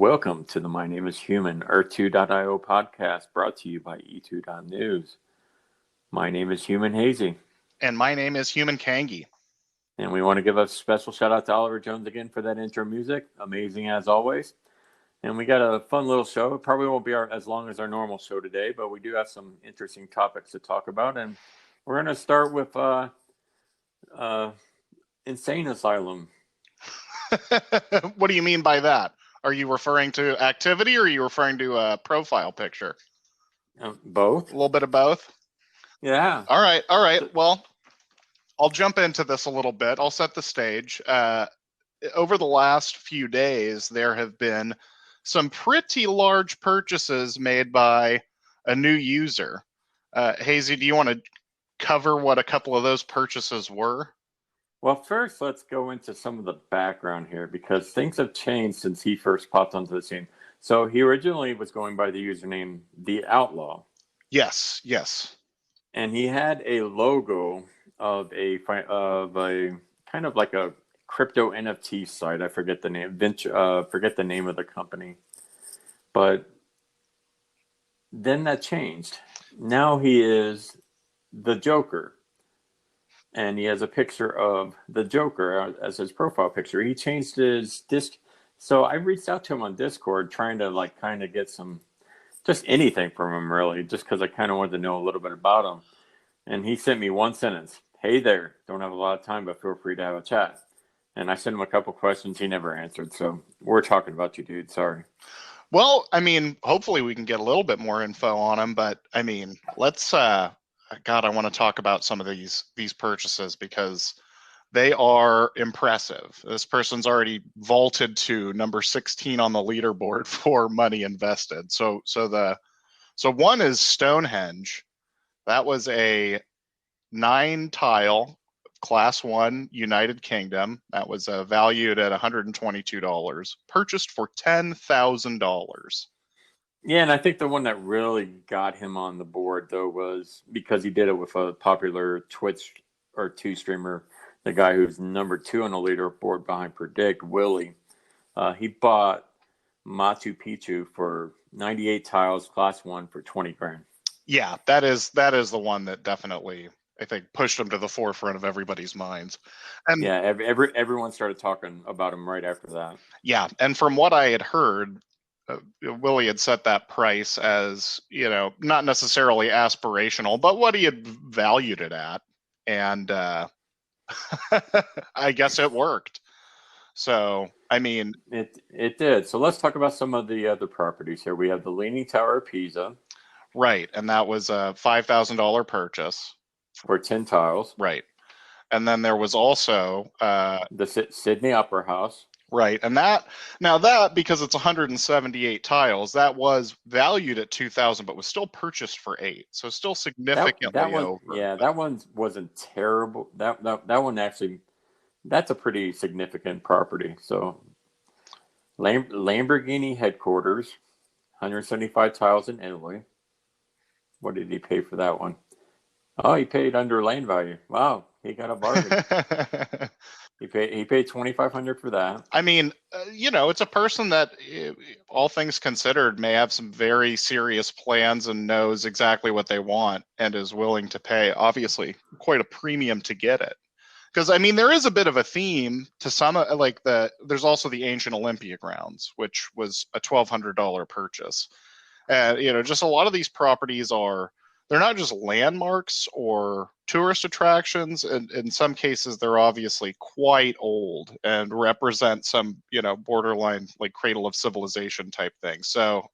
Welcome to the My Name is Human Earth2.io podcast brought to you by E2.news. My name is Human Hazy. And my name is Human Kangy. And we want to give a special shout out to Oliver Jones again for that intro music. Amazing as always. And we got a fun little show. It probably won't be as long as our normal show today, but we do have some interesting topics to talk about. And we're going to start with Insane Asylum. What do you mean by that? Are you referring to activity or are you referring to a profile picture? Both. A little bit of both? Yeah. All right. Well, I'll jump into this a little bit. I'll set the stage. Over the last few days, there have been some pretty large purchases made by a new user. Hazy, do you want to cover what a couple of those purchases were? Well, first, let's go into some of the background here because things have changed since he first popped onto the scene. So he originally was going by the username The Outlaw. Yes. And he had a logo of a kind of like a crypto NFT site. I forget the name. Forget the name of the company. But then that changed. Now he is the Joker. And he has a picture of the Joker as his profile picture. He changed his disc. So I reached out to him on Discord trying to kind of get just anything from him really, just because I kind of wanted to know a little bit about him. And he sent me one sentence. Hey there, don't have a lot of time, but feel free to have a chat. And I sent him a couple questions he never answered. So we're talking about you, dude. Sorry. Well, hopefully we can get a little bit more info on him, but let's God, I want to talk about some of these purchases because they are impressive. This person's already vaulted to number 16 on the leaderboard for money invested. So one is Stonehenge. That was a 9-tile Class 1 United Kingdom. That was valued at $122, purchased for $10,000. Yeah, and I think the one that really got him on the board, though, was because he did it with a popular Twitch or 2 streamer, the guy who's number 2 on the leaderboard behind Predict, Willie. He bought Machu Picchu for 98 tiles, Class 1 for 20 grand. Yeah, that is the one that definitely, I think, pushed him to the forefront of everybody's minds. And yeah, everyone started talking about him right after that. Yeah, and from what I had heard, Willie had set that price as, not necessarily aspirational, but what he had valued it at. And I guess it worked. So, It did. So let's talk about some of the other properties here. We have the Leaning Tower of Pisa. Right, and that was a $5,000 purchase. For 10 tiles. Right. And then there was also the Sydney Opera House. Right, and that because it's 178 tiles, that was valued at 2,000, but was still purchased for 8, so still significantly over. Yeah, that one wasn't terrible. That one actually, that's a pretty significant property. So, Lamborghini headquarters, 175 tiles in Italy. What did he pay for that one? Oh, he paid under land value. Wow, he got a bargain. He paid $2,500 for that. It's a person that, all things considered, may have some very serious plans and knows exactly what they want and is willing to pay, obviously, quite a premium to get it. Because there is a bit of a theme to some, there's also the ancient Olympia grounds, which was a $1,200 purchase. And just a lot of these properties they're not just landmarks or tourist attractions. And in some cases, they're obviously quite old and represent some, borderline cradle of civilization type thing. So,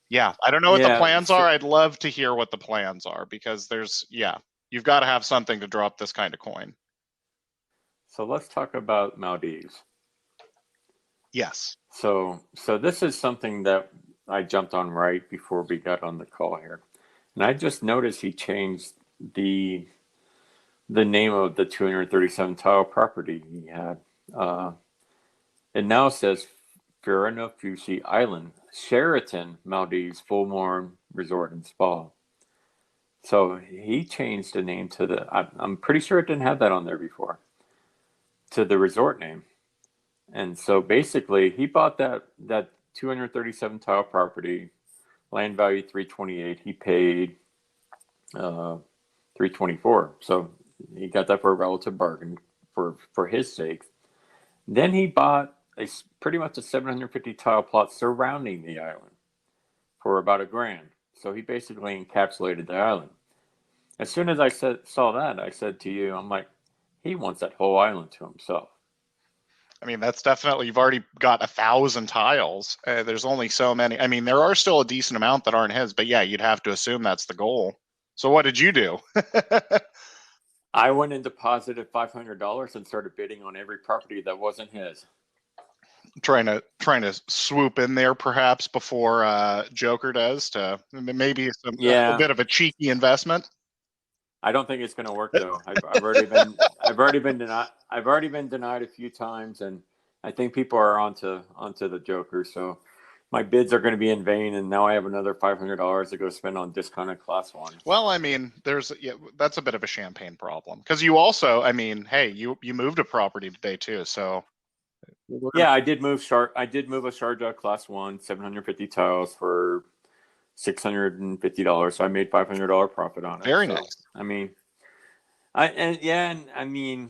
yeah, I don't know what the plans are. I'd love to hear what the plans are because you've got to have something to drop this kind of coin. So let's talk about Maldives. Yes. So this is something that I jumped on right before we got on the call here. And I just noticed he changed the name of the 237 tile property he had. It now says Fusi Island, Sheraton, Maldives, Full Moon Resort and Spa. So he changed the name to I'm pretty sure it didn't have that on there before, to the resort name. And so basically, he bought that 237 tile property, land value 328. He paid 324. So he got that for a relative bargain for his sake. Then he bought a pretty much a 750 tile plot surrounding the island for about $1,000. So he basically encapsulated the island. As soon as saw that, I said to you, I'm like, he wants that whole island to himself. I mean, that's definitely, you've already got 1,000 tiles. There's only so many. I mean, there are still a decent amount that aren't his, but yeah, you'd have to assume that's the goal. So what did you do? I went and deposited $500 and started bidding on every property that wasn't his. trying to swoop in there perhaps before Joker does, to maybe a Yeah, bit of a cheeky investment. I don't think it's going to work though. I've already been denied a few times, and I think people are onto the Joker. So my bids are going to be in vain, and now I have another $500 to go spend on discounted class one. Well, I mean, that's a bit of a champagne problem, because you also, I mean, hey, you moved a property today too, so Yeah, I did move I did move a Sharjah class one, 750 tiles for $650. So I made $500 profit on it. very So nice. I mean, and I mean,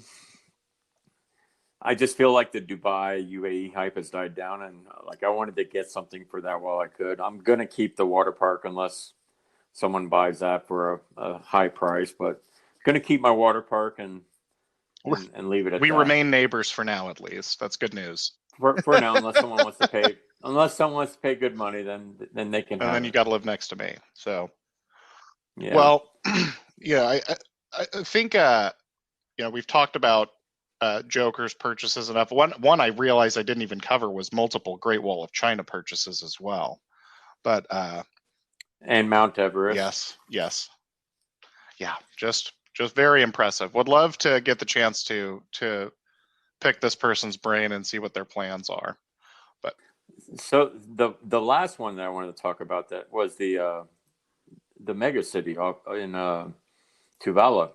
I just feel like the Dubai UAE hype has died down, and like I wanted to get something for that while I could. I'm gonna keep the water park unless someone buys that for a high price, but I'm gonna keep my water park and leave it at We that remain neighbors for now, at least. That's good news. for now. Unless someone wants to pay good money, then they can And have then you it. got to live next to me. So, Yeah. well, yeah, I think we've talked about Joker's purchases enough. One I realized I didn't even cover was multiple Great Wall of China purchases as well. But And Mount Everest. yes, yeah, just very impressive. Would love to get the chance to pick this person's brain and see what their plans are. But So the last one that I wanted to talk about that was the mega city in Tuvalu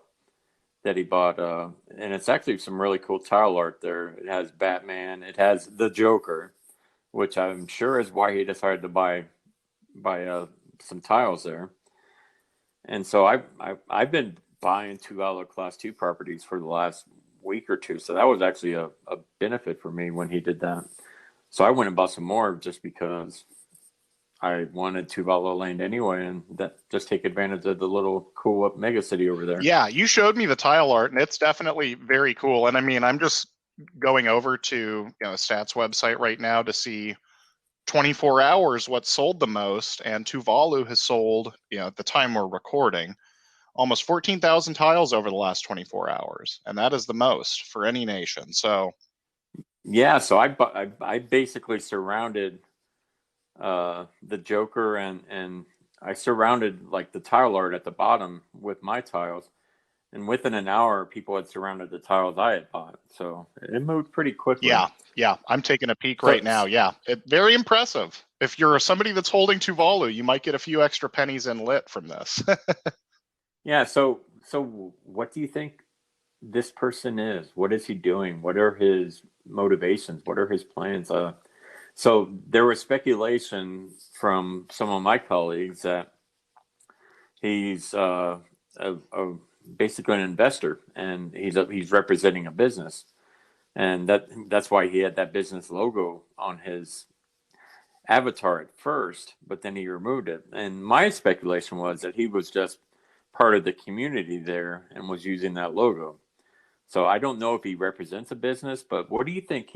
that he bought, and it's actually some really cool tile art there. It has Batman, it has the Joker, which I'm sure is why he decided to buy some tiles there. And so I've been buying Tuvalu Class Two properties for the last week or two, so that was actually a benefit for me when he did that. So I went and bought some more just because I wanted Tuvalu land anyway, and that just take advantage of the little cool up mega city over there. yeah, you showed me the tile art, and it's definitely very cool. And I mean, I'm just going over to Stats website right now to see 24 hours what sold the most, and Tuvalu has sold, at the time we're recording, almost 14,000 tiles over the last 24 hours, and that is the most for any nation. So Yeah, so I basically surrounded the Joker and I surrounded like the tile art at the bottom with my tiles, and within an hour, people had surrounded the tiles I had bought. So it moved pretty quickly. yeah, I'm taking a peek right So now. Yeah, very impressive. If you're somebody that's holding Tuvalu, you might get a few extra pennies in lit from this. yeah, so what do you think this person is? What is he doing? What are his motivations? What are his plans? So there was speculation from some of my colleagues that he's basically an investor, and he's representing a business, and that's why he had that business logo on his avatar at first, but then he removed it. And my speculation was that he was just part of the community there and was using that logo. So I don't know if he represents a business, but what do you think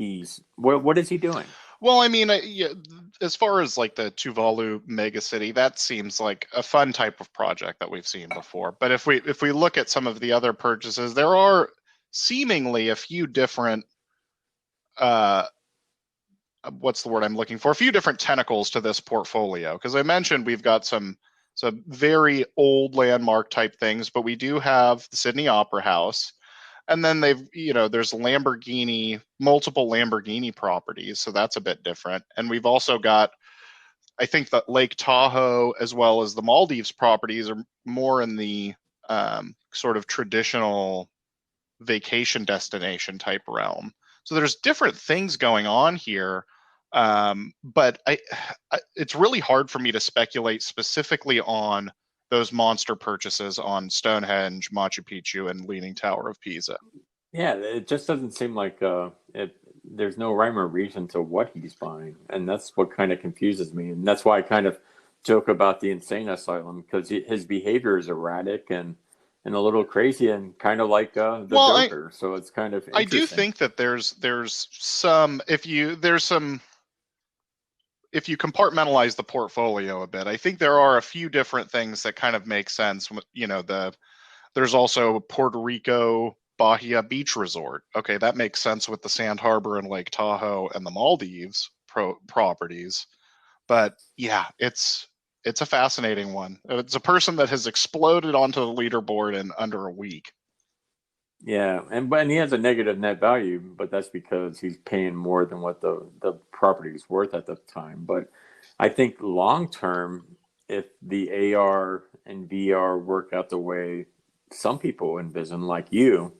what is he doing? Well, I mean, yeah, as far as like the Tuvalu megacity, that seems like a fun type of project that we've seen before. But if we look at some of the other purchases, there are seemingly a few different uh, what's the word I'm looking for? A few different tentacles to this portfolio. Because I mentioned we've got some very old landmark type things, but we do have the Sydney Opera House, and then there's multiple Lamborghini properties, so that's a bit different. And we've also got, I think, that Lake Tahoe as well as the Maldives properties are more in the sort of traditional vacation destination type realm. So there's different things going on here. But it's really hard for me to speculate specifically on those monster purchases on Stonehenge, Machu Picchu, and Leaning Tower of Pisa. Yeah, it just doesn't seem like there's no rhyme or reason to what he's buying, and that's what kind of confuses me. And that's why I kind of joke about the insane asylum, because his behavior is erratic and a little crazy, and kind of like the Well, Joker. So it's kind of I do interesting. think that there's some if you compartmentalize the portfolio a bit, I think there are a few different things that kind of make sense. You know, there's also Puerto Rico Bahia Beach Resort. Okay, that makes sense with the Sand Harbor and Lake Tahoe and the Maldives properties. But yeah, it's a fascinating one. It's a person that has exploded onto the leaderboard in under a week. Yeah, and he has a negative net value, but that's because he's paying more than what the property is worth at the time. But I think long term, if the AR and VR work out the way some people envision, like you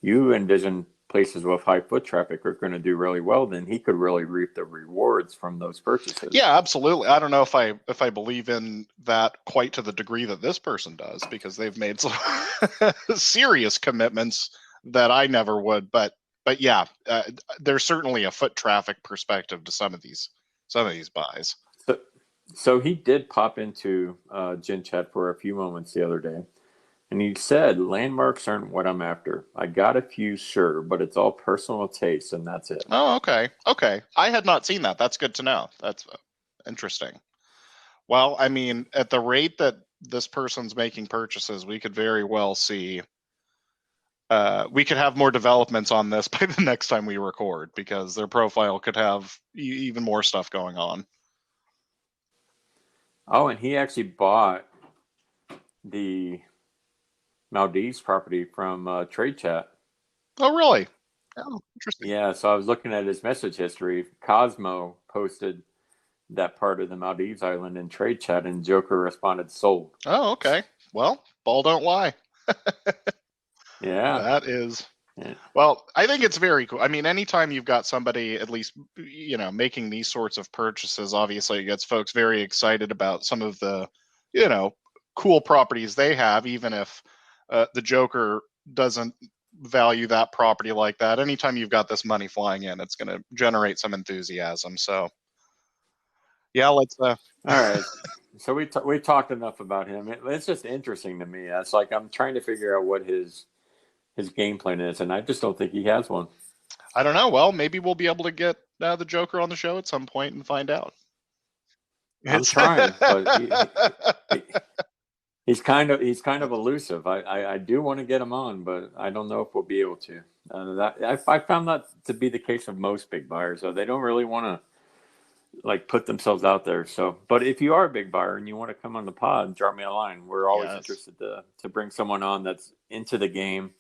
envision places with high foot traffic are going to do really well, then he could really reap the rewards from those purchases. Yeah, absolutely. I don't know if I believe in that quite to the degree that this person does, because they've made some serious commitments that I never would. But yeah, there's certainly a foot traffic perspective to some of these buys. So, so he did pop into Gin Chat for a few moments the other day. And he said, landmarks aren't what I'm after. I got a few, sure, but it's all personal taste, and that's it. Oh, okay, okay. I had not seen that. That's good to know. That's interesting. Well, I mean, at the rate that this person's making purchases, we could very well see we could have more developments on this by the next time we record, because their profile could have even more stuff going on. Oh, and he actually bought the Maldives property from Trade Chat. Oh, really? Oh, interesting. Yeah, so I was looking at his message history. Cosmo posted that part of the Maldives island in Trade Chat, and Joker responded, sold. Oh, okay. Well, ball don't lie. Yeah. That is. Yeah. Well, I think it's very cool. I mean, anytime you've got somebody at least, making these sorts of purchases, obviously it gets folks very excited about some of the, cool properties they have, even if the Joker doesn't value that property like that. Anytime you've got this money flying in, it's going to generate some enthusiasm. So, yeah, let's. All right. So we talked enough about him. It's just interesting to me. It's like I'm trying to figure out what his game plan is, and I just don't think he has one. I don't know. Well, maybe we'll be able to get the Joker on the show at some point and find out. I'm It's trying, but he he's kind of elusive. I do want to get him on, but I don't know if we'll be able to. I found that to be the case of most big buyers. So they don't really want to like put themselves out there. So, but if you are a big buyer and you want to come on the pod, drop me a line. We're always yes. interested to bring someone on that's into the game,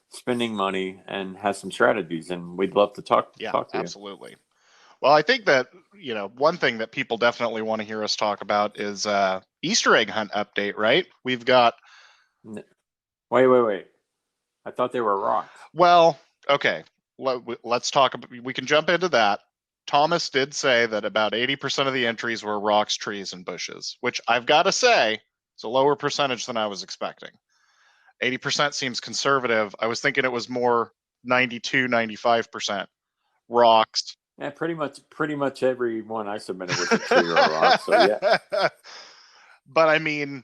spending money, and has some strategies, and we'd love to talk Yeah, to you. absolutely. Well, I think that, one thing that people definitely want to hear us talk about is Easter egg hunt update, right? We've got. Wait. I thought they were rocks. Well, okay. Let's talk. We can jump into that. Thomas did say that about 80% of the entries were rocks, trees, and bushes, which I've got to say is a lower percentage than I was expecting. 80% seems conservative. I was thinking it was more 92, 95% rocks. Yeah, pretty much every one I submitted was a tree or a rock. So yeah. But I mean,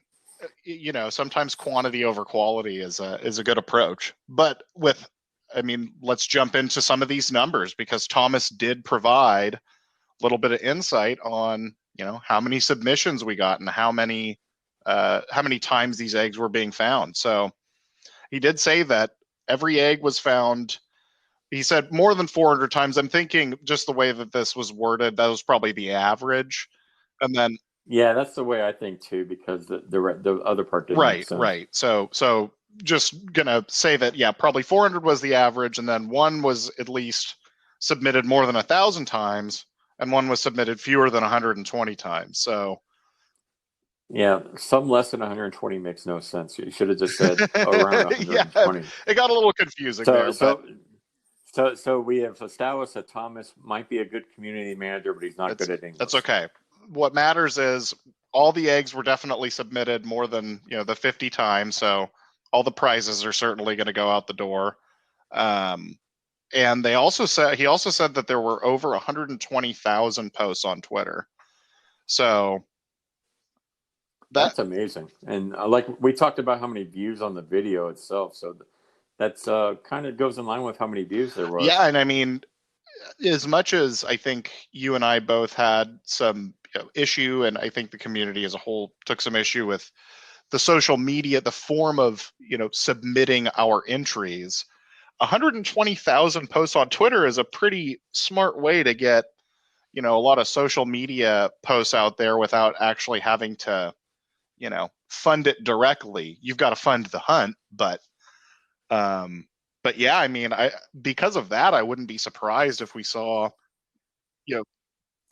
sometimes quantity over quality is a good approach. But let's jump into some of these numbers, because Thomas did provide a little bit of insight on, how many submissions we got and how many times these eggs were being found. So he did say that every egg was found. He said more than 400 times. I'm thinking just the way that this was worded, that was probably the average. And then Yeah, that's the way I think too, because the other part didn't make sense. right. So just gonna say that, yeah, probably 400 was the average, and then one was at least submitted more than 1,000 times, and one was submitted fewer than 120 times. So yeah, some less than 120 makes no sense. You should have just said around yeah, 120. it got a little confusing So there, but So we have established that Thomas might be a good community manager, but he's not good at That's English. okay. What matters is all the eggs were definitely submitted more than the 50 times, so all the prizes are certainly going to go out the door. And he also said that there were over 120,000 posts on Twitter. So that That's amazing. And like we talked about how many views on the video itself, so that's kind of goes in line with how many views there was. yeah, and I mean, as much as I think you and I both had some issue, and I think the community as a whole took some issue with the social media, the form of submitting our entries. 120,000 posts on Twitter is a pretty smart way to get a lot of social media posts out there without actually having to fund it directly. You've got to fund the hunt, um, but yeah, I mean, because of that, I wouldn't be surprised if we saw you know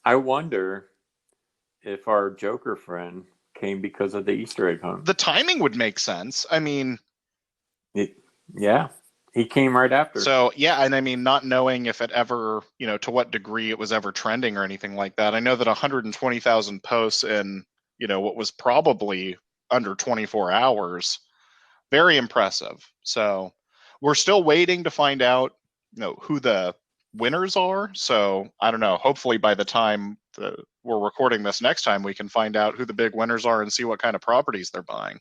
I wonder if our Joker friend came because of the Easter egg hunt. the timing would make sense. I mean, Yeah, he came right after. so yeah, and I mean, not knowing if it ever, to what degree it was ever trending or anything like that. I know that 120,000 posts in, what was probably under 24 hours, very impressive. So we're still waiting to find out, who the winners are. So I don't know. Hopefully by the time we're recording this next time, we can find out who the big winners are and see what kind of properties they're buying.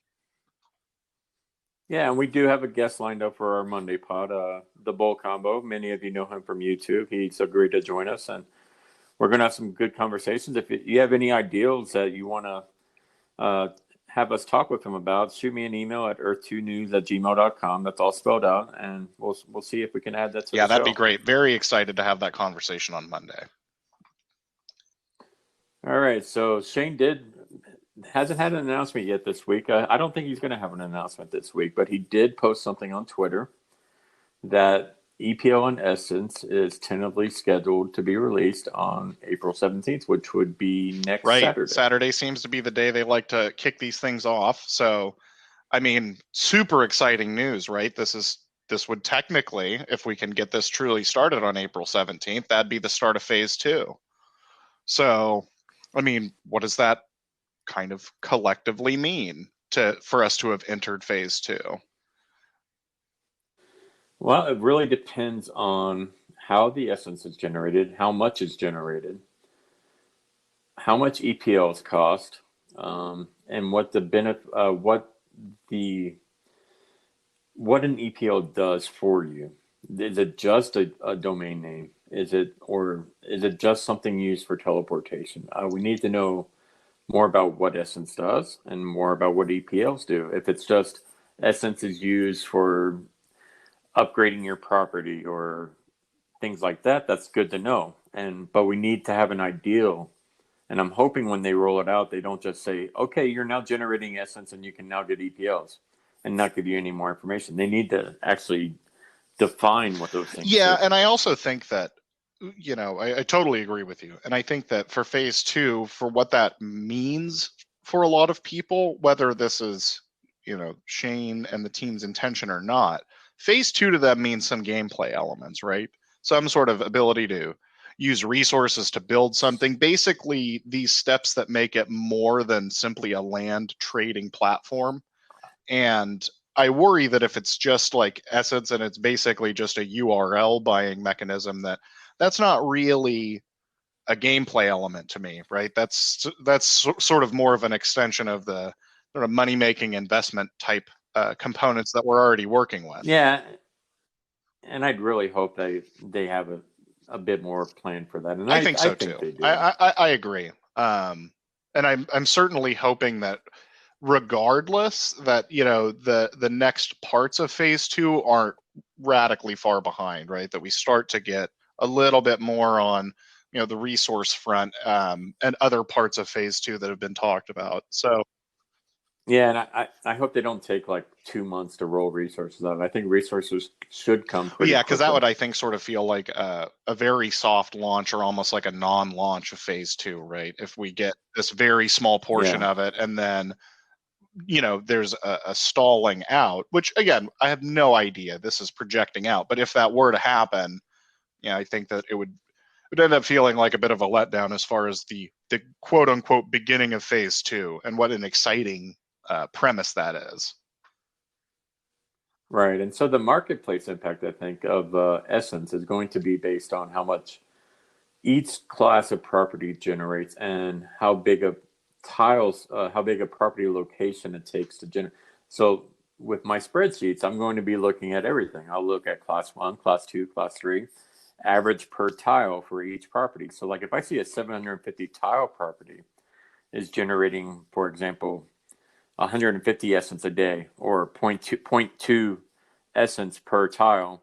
Yeah, and we do have a guest lined up for our Monday pod, the Bull Combo. Many of you know him from YouTube. He's agreed to join us, and we're going to have some good conversations. If you have any ideals that you want to have us talk with him about, shoot me an email at earth2news@gmail.com. That's all spelled out, and we'll see if we can add that to the Yeah, that'd be show. great. Very excited to have that conversation on Monday. All right, so Shane hasn't had an announcement yet this week. I don't think he's going to have an announcement this week, but he did post something on Twitter that EPL and Essence is tentatively scheduled to be released on April 17th, which would be next Right. Saturday. Saturday seems to be the day they like to kick these things off. So, I mean, super exciting news, right? This would technically, if we can get this truly started on April 17th, that'd be the start of phase 2. So, I mean, what does that kind of collectively mean for us to have entered phase 2? Well, it really depends on how the essence is generated, how much is generated, how much EPLs cost, and what the benefit, what an EPL does for you. Is it just a domain name? Is it just something used for teleportation? We need to know more about what Essence does and more about what EPLs do. If it's just Essence is used for upgrading your property or things like that, that's good to know. But we need to have an ideal. And I'm hoping when they roll it out, they don't just say, "Okay, you're now generating Essence and you can now get EPLs," and not give you any more information. They need to actually define what those things Yeah, do. and I also think that I totally agree with you. And I think that for phase 2, for what that means for a lot of people, whether this is, Shane and the team's intention or not, phase 2 to them means some gameplay elements, right? Some sort of ability to use resources to build something. Basically, these steps that make it more than simply a land trading platform. And I worry that if it's just like Essence and it's basically just a URL buying mechanism, that's not really a gameplay element to me, right? That's sort of more of an extension of the sort of money making investment type components that we're already working with. Yeah, and I'd really hope they have a bit more plan for that, and I think I so think too. they do. I agree. And I'm certainly hoping that regardless that the next parts of phase 2 aren't radically far behind, right? That we start to get a little bit more on the resource front, and other parts of phase 2 that have been talked about. So Yeah, and I hope they don't take like 2 months to roll resources out. I think resources should come well, pretty yeah, because that quickly. would, I think, sort of feel like a very soft launch or almost like a non-launch of phase 2, right? If we get this very small portion Yeah. of it and then there's a stalling out, which again, I have no idea. This is projecting out, but if that were to happen, yeah, I think that it would end up feeling like a bit of a letdown as far as the quote unquote beginning of phase 2, and what an exciting premise that is. Right. And so the marketplace impact, I think, of Essence is going to be based on how much each class of property generates and how big a property location it takes to generate. So with my spreadsheets, I'm going to be looking at everything. I'll look at class 1, class 2, class 3, average per tile for each property. So like if I see a 750 tile property is generating, for example, 150 essence a day or point two essence per tile,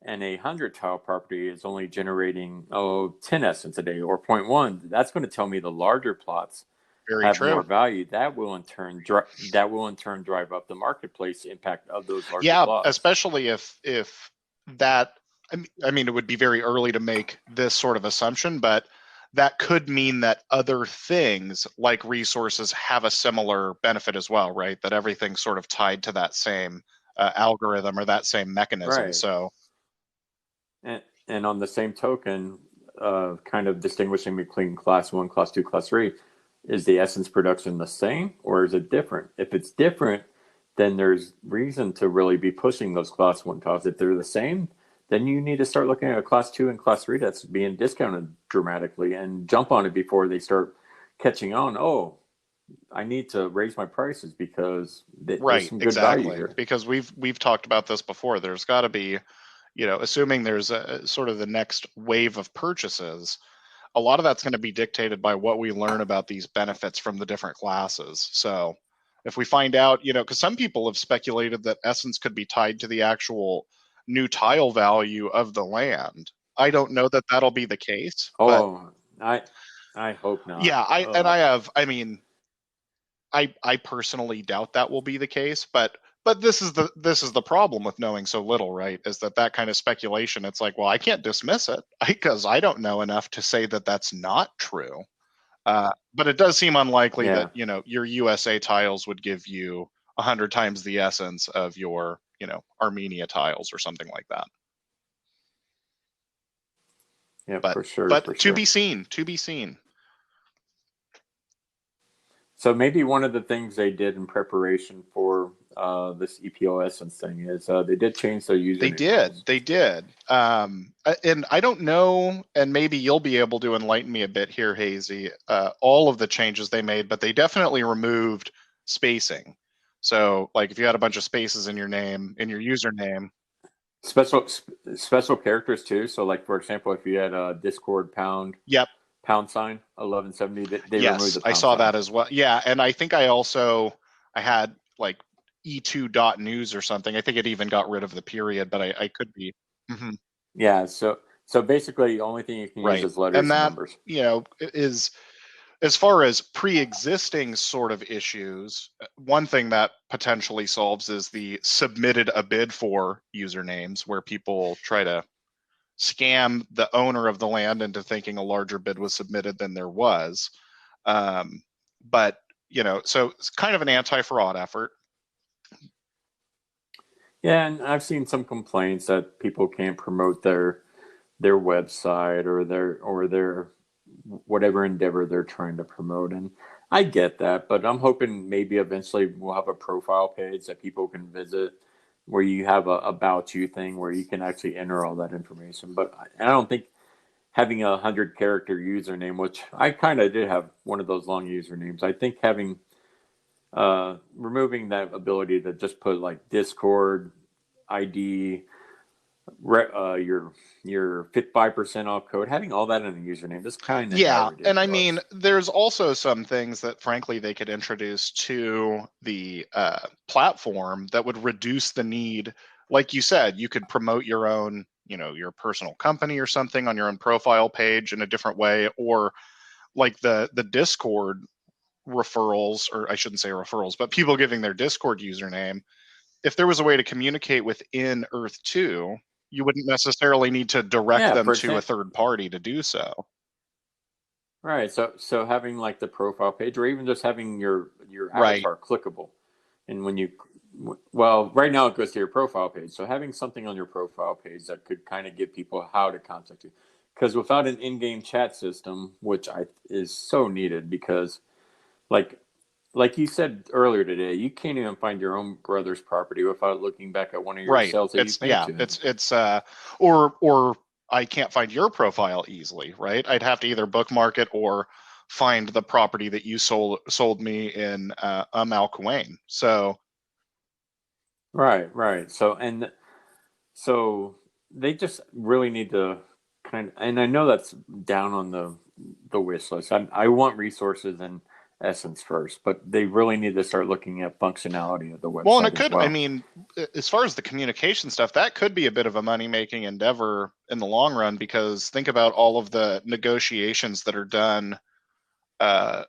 and a 100 tile property is only generating 10 essence a day or point 0.1, that's going to tell me the larger plots Very have more true. value. That will in turn drive up the marketplace impact of those larger Yeah, plots. especially if that, I mean, it would be very early to make this sort of assumption, but that could mean that other things like resources have a similar benefit as well, right? That everything's sort of tied to that same algorithm or that same mechanism. Right. So And on the same token, kind of distinguishing between class 1, class 2, class 3, is the essence production the same or is it different? If it's different, then there's reason to really be pushing those class 1 tiles. If they're the same, then you need to start looking at a class 2 and class 3 that's being discounted dramatically and jump on it before they start catching on. Oh, I need to raise my prices because there's right, some good value exactly. here. Because we've talked about this before. There's got to be, assuming there's a sort of the next wave of purchases, a lot of that's going to be dictated by what we learn about these benefits from the different classes. So if we find out, because some people have speculated that essence could be tied to the actual new tile value of the land. I don't know that that'll be the case, but Oh, I hope not. yeah, I mean, I personally doubt that will be the case, but this is the problem with knowing so little, right? Is that kind of speculation? It's like, well, I can't dismiss it because I don't know enough to say that that's not true. But it does seem unlikely that Yeah. your USA tiles would give you 100 times the essence of your Armenia tiles or something like that. Yeah, But for sure, for but to be sure. seen. To be seen. So maybe one of the things they did in preparation for this EPO Essence thing is they did change their They username did. rules. They did. And I don't know, and maybe you'll be able to enlighten me a bit here, Hazy, all of the changes they made, but they definitely removed spacing. So, like, if you had a bunch of spaces in your name, in your username. Special characters too. So like for example, if you had a Discord Yep. pound sign 1170, they removed Yes, the I pound saw sign. that as well. Yeah, and I think I had like E2.news or something. I think it even got rid of the period, but I could be. Mhm. Yeah. So basically, the only thing you can use Right. is And letters and that, numbers. is as far as pre-existing sort of issues, one thing that potentially solves is the submitted a bid for usernames, where people try to scam the owner of the land into thinking a larger bid was submitted than there was. Um, but so it's kind of an anti-fraud effort. Yeah, and I've seen some complaints that people can't promote their website or their whatever endeavor they're trying to promote. And I get that, but I'm hoping maybe eventually we'll have a profile page that people can visit where you have a about you thing where you can actually enter all that information. But I don't think having 100 character username, which I kind of did have one of those long usernames, I think having removing that ability to just put like Discord ID, your 5% off code, having all that in a username, this kind of got Yeah, and I mean, ridiculous. there's also some things that, frankly, they could introduce to the platform that would reduce the need. Like you said, you could promote your own, your personal company or something on your own profile page in a different way, or like the Discord referrals, or I shouldn't say referrals, but people giving their Discord username. If there was a way to communicate within Earth 2, you wouldn't necessarily need to direct Yeah, them for to a example, third party to do so. right. So having like the profile page, or even just having your Right. avatar clickable, and when you Well, right now it goes to your profile page. So having something on your profile page that could kind of give people how to contact you, because without an in-game chat system, which I is so needed, because like like you said earlier today, you can't even find your own brother's property without looking back at one of your Right. sales that you've made to him. Or I can't find your profile easily, right? I'd have to either bookmark it or find the property that you sold me in Malquane. So Right. So they just really need to and I know that's down on the wish list. I want resources and Essence first, but they really need to start looking at functionality of the well, and website it as could, I well. mean, as far as the communication stuff, that could be a bit of a money-making endeavor in the long run, because think about all of the negotiations that are done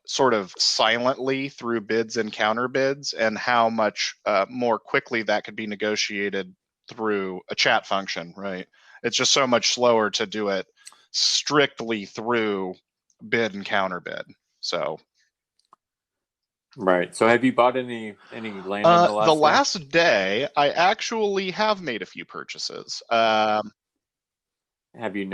sort of silently through bids and counter bids, and how much more quickly that could be negotiated through a chat function, right? It's just so much slower to do it strictly through bid and counter bid. So Right. So have you bought any land in the the last day? last day, I actually have made a few purchases. Have you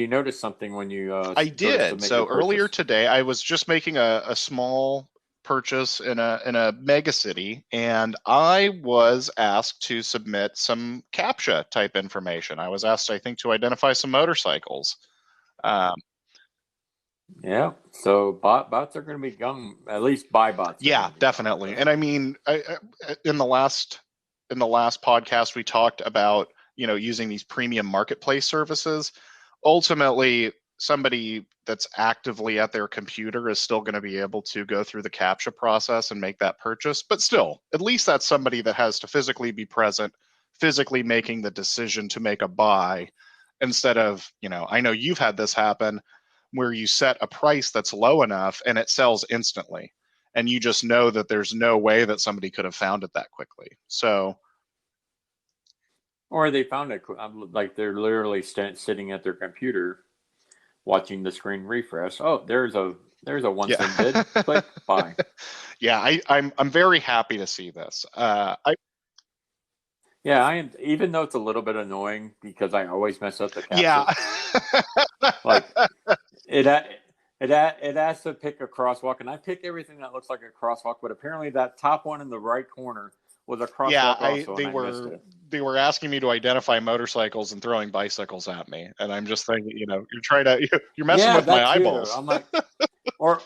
noticed something when you I go to did. submit your So earlier purchase? today, I was just making a small purchase in a mega city, and I was asked to submit some CAPTCHA type information. I was asked, I think, to identify some motorcycles. Um, Yeah. So bots are going to be gone. At least buy bots are going yeah, to be gone. definitely. And I mean, in the last podcast, we talked about, using these premium marketplace services. Ultimately, somebody that's actively at their computer is still going to be able to go through the CAPTCHA process and make that purchase. But still, at least that's somebody that has to physically be present, physically making the decision to make a buy, instead of, I know you've had this happen where you set a price that's low enough and it sells instantly, and you just know that there's no way that somebody could have found it that quickly. So Or they found it like they're literally sitting at their computer watching the screen refresh. Oh, there's a one yeah. cent bid. Click buy. Yeah, I'm very happy to see this. I Yeah, I am. Even though it's a little bit annoying because I always mess up the Yeah. captchas. Like it it has to pick a crosswalk, and I pick everything that looks like a crosswalk. But apparently, that top one in the right corner was a Yeah, crosswalk also, and I missed it. they were asking me to identify motorcycles and throwing bicycles at me, and I'm just thinking, you're trying to you're messing Yeah, with my that too. eyeballs. I'm like, or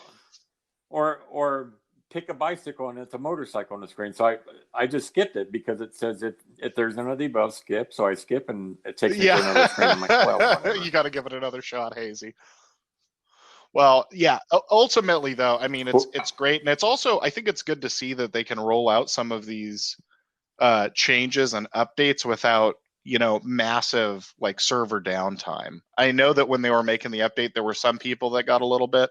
or pick a bicycle and it's a motorcycle on the screen. So I just skipped it because it says if there's none of the above, skip. So I skip and it takes me to another screen. I'm like, well, Yeah. whatever. You got to give it another shot, Hazy. Well, yeah. Ultimately, though, I mean, Well, it's great, and it's also, I think it's good to see that they can roll out some of these changes and updates without, massive like server downtime. I know that when they were making the update, there were some people that got a little bit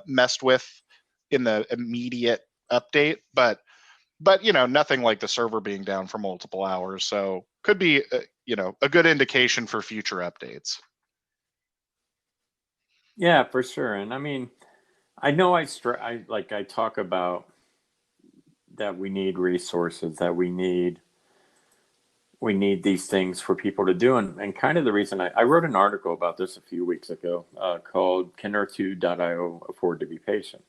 messed with in the immediate update, but nothing like the server being down for multiple hours. So could be a good indication for future updates. yeah, for sure. And I mean, I know I talk about that we need resources, that we need these things for people to do. And kind of the reason I wrote an article about this a few weeks ago called Can R2.io Afford to Be Patient?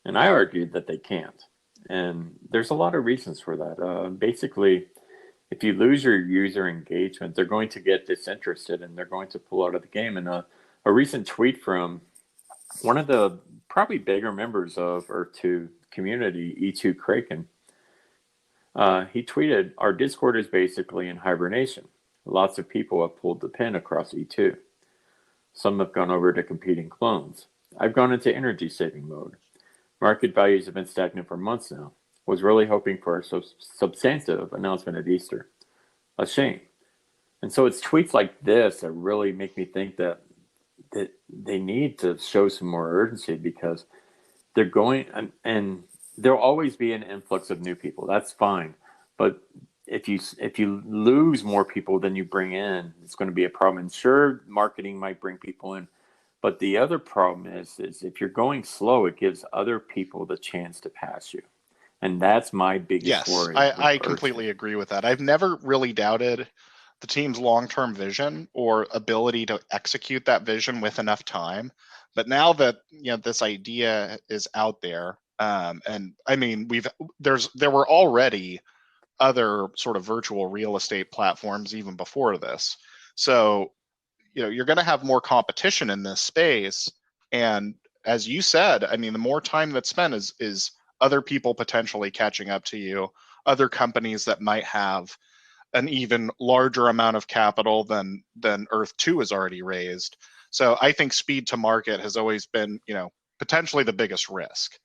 And I argued that they can't. And there's a lot of reasons for that. Basically, if you lose your user engagement, they're going to get disinterested and they're going to pull out of the game. And a recent tweet from one of the probably bigger members of Earth 2 community, E2 Kraken, he tweeted, "Our Discord is basically in hibernation. Lots of people have pulled the pin across E2. Some have gone over to competing clones. I've gone into energy saving mode. Market values have been stagnant for months now. Was really hoping for a substantive announcement at Easter. A shame." And so it's tweets like this that really make me think that they need to show some more urgency, because they're going and there'll always be an influx of new people. That's fine, but if you lose more people than you bring in, it's going to be a problem. And sure, marketing might bring people in, but the other problem is if you're going slow, it gives other people the chance to pass you. and that's my biggest Yes, worry with I Earth 2. completely agree with that. I've never really doubted the team's long-term vision or ability to execute that vision with enough time. But now that this idea is out there, and I mean there were already other sort of virtual real estate platforms even before this. So you're going to have more competition in this space, and as you said, I mean, the more time that's spent is other people potentially catching up to you, other companies that might have an even larger amount of capital than Earth 2 has already raised. So I think speed to market has always been, potentially the biggest risk.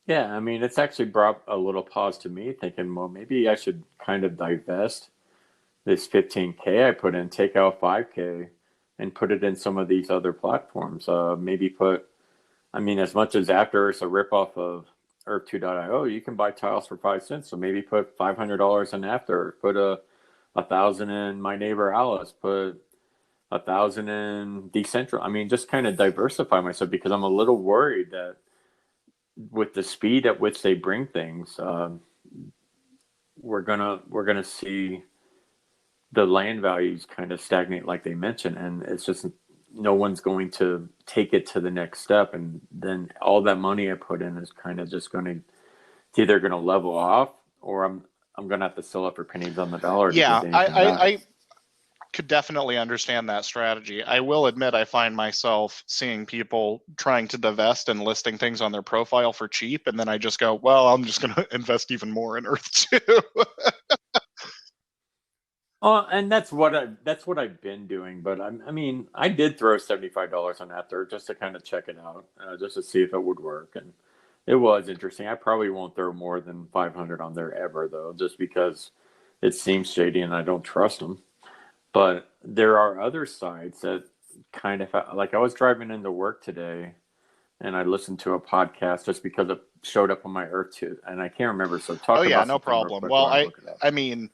Yeah, I mean, it's actually brought a little pause to me thinking, well, maybe I should kind of divest this 15K I put in, take out 5K and put it in some of these other platforms. Maybe put, I mean, as much as After Earth's a ripoff of Earth 2.io, you can buy tiles for 5 cents. So maybe put $500 in After Earth, put a thousand in My Neighbor Alice, put a thousand in Decentral. I mean, just kind of diversify myself because I'm a little worried that with the speed at which they bring things, we're gonna see the land values kind of stagnate, like they mentioned, and it's just no one's going to take it to the next step, and then all that money I put in is kind of just going to it's either going to level off, or I'm going to have to sell it for pennies on the dollar to Yeah, get anything back. I could definitely understand that strategy. I will admit I find myself seeing people trying to divest and listing things on their profile for cheap, and then I just go, well, I'm just going to invest even more in Earth 2. Oh, and that's what I've been doing. But I mean, I did throw $75 on After just to kind of check it out, just to see if it would work, and it was interesting. I probably won't throw more than 500 on there ever, though, just because it seems shady and I don't trust them. But there are other sites that kind of like I was driving into work today and I listened to a podcast just because it showed up on my Earth too, and I can't remember. So Oh talk yeah, about no something real problem. quick Well, while I look it up. I mean,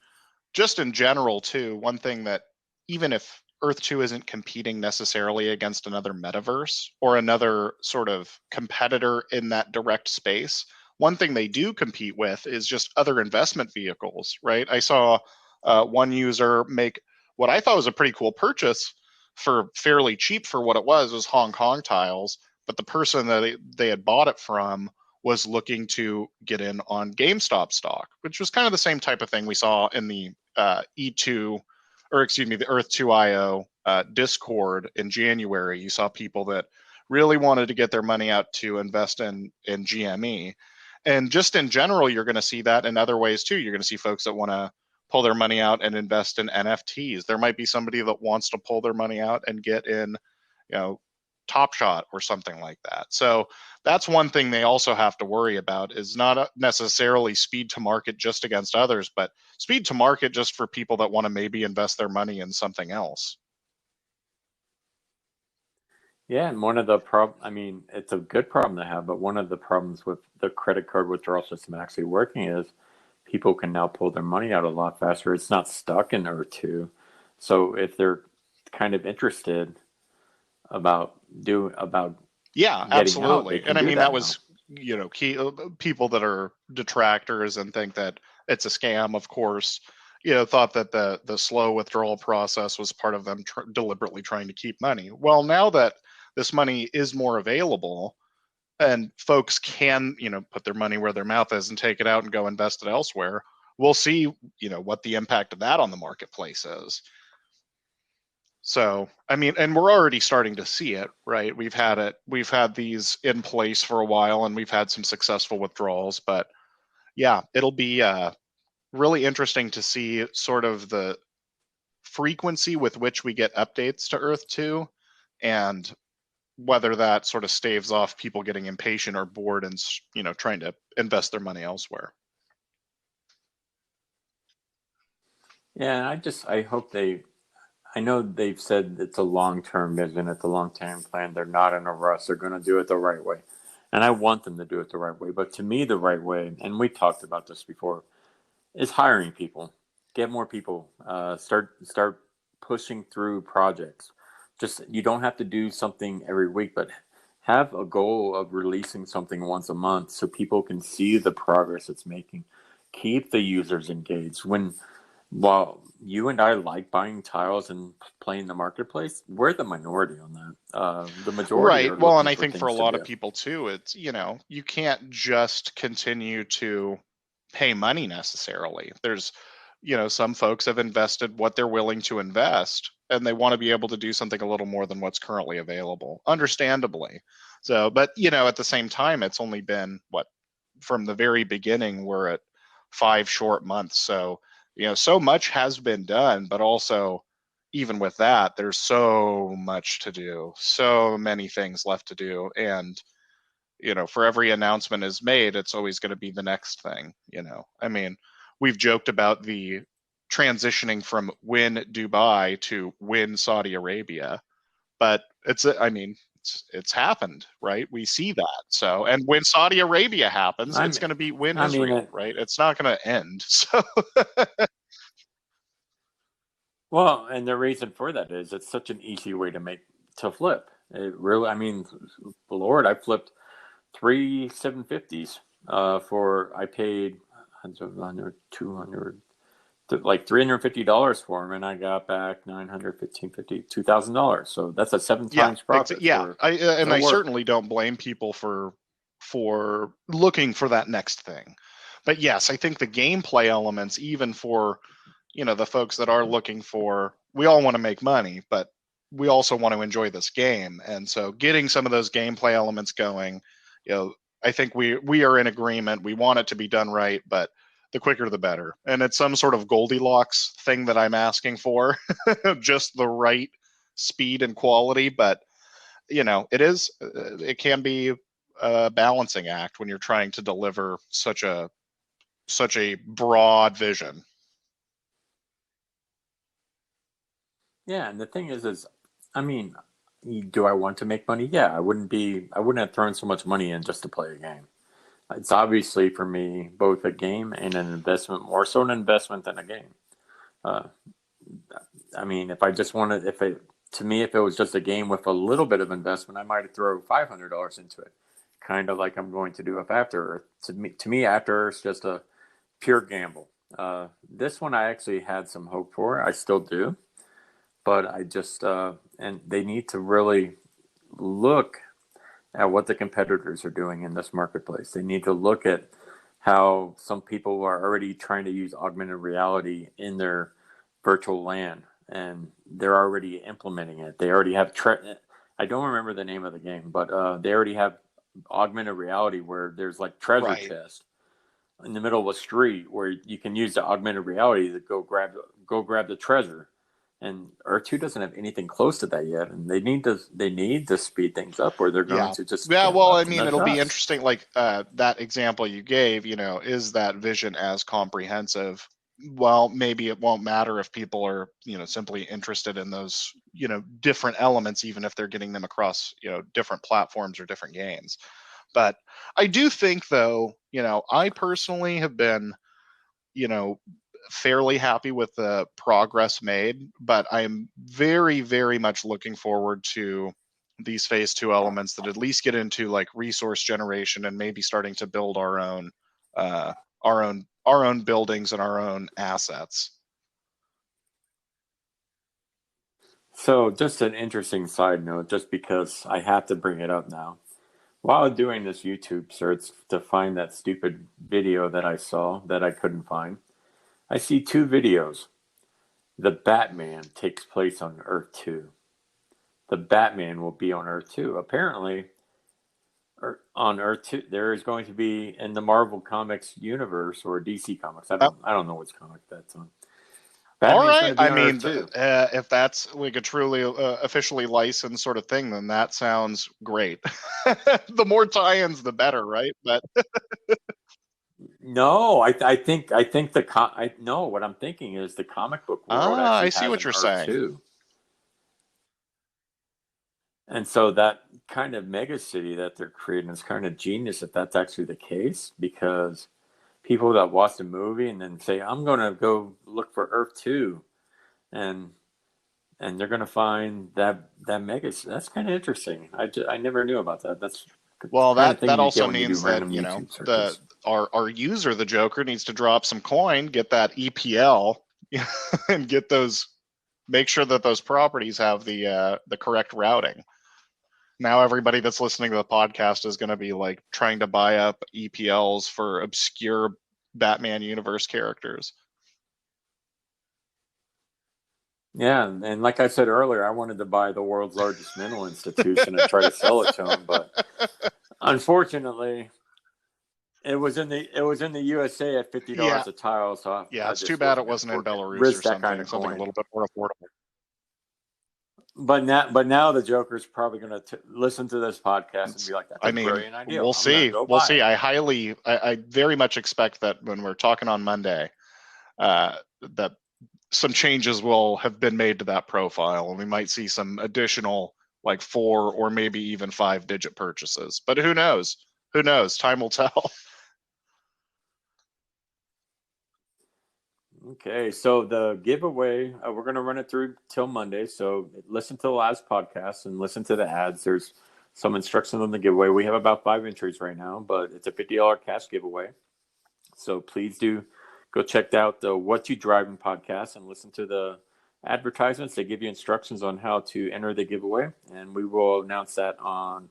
just in general too, one thing that even if Earth 2 isn't competing necessarily against another metaverse or another sort of competitor in that direct space, one thing they do compete with is just other investment vehicles, right? I saw one user make what I thought was a pretty cool purchase for fairly cheap for what it was Hong Kong tiles, but the person that they had bought it from was looking to get in on GameStop stock, which was kind of the same type of thing we saw in the E2, or excuse me, the Earth 2 IO Discord in January. You saw people that really wanted to get their money out to invest in GME. And just in general, you're going to see that in other ways too. You're going to see folks that want to pull their money out and invest in NFTs. There might be somebody that wants to pull their money out and get in, Top Shot or something like that. So that's one thing they also have to worry about is not necessarily speed to market just against others, but speed to market just for people that want to maybe invest their money in something else. Yeah, and I mean, it's a good problem to have, but one of the problems with the credit card withdrawal system actually working is people can now pull their money out a lot faster. It's not stuck in Earth 2. So if they're kind of interested about Yeah, getting out, they absolutely. can And I do mean, that that now. was, people that are detractors and think that it's a scam, of course, thought that the slow withdrawal process was part of them deliberately trying to keep money. Well, now that this money is more available and folks can, put their money where their mouth is and take it out and go invest it elsewhere, we'll see, what the impact of that on the marketplace is. So, I mean, and we're already starting to see it, right? We've had these in place for a while and we've had some successful withdrawals, but yeah, it'll be really interesting to see sort of the frequency with which we get updates to Earth 2 and whether that sort of staves off people getting impatient or bored and, trying to invest their money elsewhere. Yeah, I hope I know they've said it's a long-term vision, it's a long-term plan. They're not in a rush. They're going to do it the right way. And I want them to do it the right way. But to me, the right way, and we talked about this before, is hiring people. Get more people. Start pushing through projects. Just you don't have to do something every week, but have a goal of releasing something once a month so people can see the progress it's making. Keep the users engaged. While you and I like buying tiles and playing the marketplace, we're the minority on that. The majority Right. are Well, and looking I for think for a things to lot of do. people too, it's, you can't just continue to pay money necessarily. There's, some folks have invested what they're willing to invest, and they want to be able to do something a little more than what's currently available, understandably. So, but, at the same time, it's only been from the very beginning, we're at 5 short months. So, so much has been done, but also, even with that, there's so much to do, so many things left to do. And, for every announcement is made, it's always going to be the next thing, I mean, we've joked about the transitioning from win Dubai to win Saudi Arabia, but it's happened, right? We see that. So, and when Saudi Arabia happens, I it's mean, going to be win I mean, Israel, right? It's not going to end. So, well, and the reason for that is it's such an easy way to flip. It really, I mean, Lord, I flipped three 750s. For I paid 100, 200, like $350 for them, and I got back 915.50, $2,000. So that's a seven yeah, times profit yeah. for And no I work. certainly don't blame people for looking for that next thing. But yes, I think the gameplay elements, even for the folks that are looking for, we all want to make money, but we also want to enjoy this game. And so getting some of those gameplay elements going, I think we are in agreement. We want it to be done right, but the quicker the better. And it's some sort of Goldilocks thing that I'm asking for, just the right speed and quality. But it can be a balancing act when you're trying to deliver such a broad vision. Yeah, and the thing is, I mean, do I want to make money? Yeah, I wouldn't have thrown so much money in just to play a game. It's obviously for me both a game and an investment, more so an investment than a game. Uh, I mean, if I just wanted, if it to me, if it was just a game with a little bit of investment, I might throw $500 into it, kind of like I'm going to do with After Earth. To me, After Earth's just a pure gamble. This one I actually had some hope for. I still do, but I just and they need to really look at what the competitors are doing in this marketplace. They need to look at how some people are already trying to use augmented reality in their virtual land, and they're already implementing it. They already have. I don't remember the name of the game, but they already have augmented reality where there's like treasure Right. chest in the middle of a street where you can use the augmented reality to go grab the treasure. And R2 doesn't have anything close to that yet, and they need to speed things up, or they're going Yeah. to just Yeah, get well, I left in mean, the it'll be dust. interesting. Like that example you gave, is that vision as comprehensive? Well, maybe it won't matter if people are, simply interested in those, different elements, even if they're getting them across, different platforms or different games. But I do think, though, I personally have been, you know, fairly happy with the progress made, but I'm very, very much looking forward to these phase two elements that at least get into like resource generation and maybe starting to build uh, our own buildings and our own assets. So, just an interesting side note, just because I have to bring it up now. While doing this YouTube search to find that stupid video that I saw that I couldn't find, I see two videos. The Batman takes place on Earth 2. The Batman will be on Earth 2. Apparently, on Earth 2, there is going to be in the Marvel Comics universe or DC Comics. I don't know which comic that's on. All Batman's going right. to be I on Earth mean, 2. if that's like a truly officially licensed sort of thing, then that sounds great. The more tie-ins, the better, right? But No, I think I no. What I'm thinking is the comic book world I actually see has what an you're Earth saying. 2, and so that kind of mega city that they're creating is kind of genius if that's actually the case, because people that watch the movie and then say I'm going to go look for Earth 2, and and they're going to find that mega. That's kind of interesting. I never knew about that. That's the Well, kind of thing that you get also when you do means that, random you know, YouTube the searches. our user, the Joker, needs to drop some coin, get that EPL, and get those. Make sure that those properties have the correct routing. Now everybody that's listening to the podcast is going to be like trying to buy up EPLs for obscure Batman universe characters. Yeah, and like I said earlier, I wanted to buy the world's largest mental institution and try to sell it to them, but unfortunately, it was in the USA at Yeah, $50 a tile, so yeah. I It's too just bad it wasn't going to wasn't in Belarus or risk that kind something. of Something a coin. little bit more affordable. But now the Joker's probably going to listen to this podcast and be like, "That's I a mean, brilliant idea. we'll I'm going to see. go We'll buy see. it." I very much expect that when we're talking on Monday, that some changes will have been made to that profile, and we might see some additional, like 4 or maybe even 5-digit purchases. But who knows? Who knows? Time will tell. Okay, so the giveaway, we're going to run it through till Monday. So listen to the last podcast and listen to the ads. There's some instructions on the giveaway. We have about 5 entries right now, but it's a $50 cash giveaway. So please do go check out the What You Driving podcast and listen to the advertisements. They give you instructions on how to enter the giveaway, and we will announce that on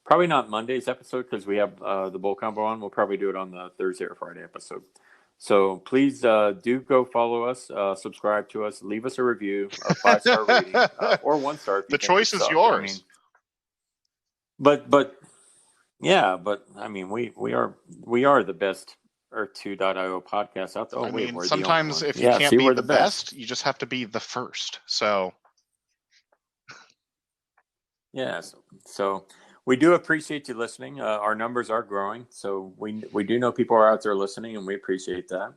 probably not Monday's episode because we have the bull combo on. We'll probably do it on the Thursday or Friday episode. So please do go follow us, subscribe to us, leave us a review, a 5-star rating, or 1 star if you The think we choice is suck. I mean, yours. but yeah, but I mean, we are the best Earth 2.io podcast out there. Oh I wait, mean, we're the only sometimes one. if you Yeah, can't see, be we're the the best. best, you just have to be the first. So Yes. So we do appreciate you listening. Our numbers are growing, so we do know people are out there listening, and we appreciate that.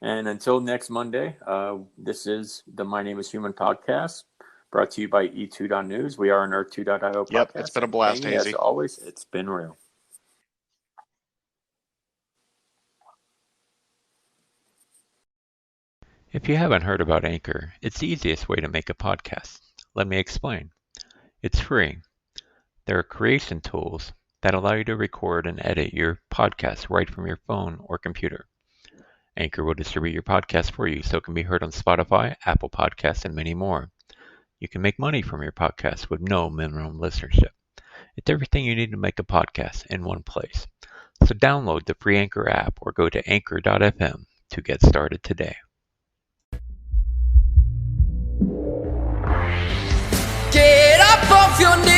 And until next Monday, this is the My Name is Human podcast, brought to you by E2.news. We are an Earth 2.io yep, it's podcast, been a and blast, Kangy, as Hazy. always, it's been real. If you haven't heard about Anchor, it's the easiest way to make a podcast. Let me explain. It's free. There are creation tools that allow you to record and edit your podcast right from your phone or computer. Anchor will distribute your podcast for you so it can be heard on Spotify, Apple Podcasts, and many more. You can make money from your podcast with no minimum listenership. It's everything you need to make a podcast in one place. So download the free Anchor app or go to anchor.fm to get started today. Get up off your knees.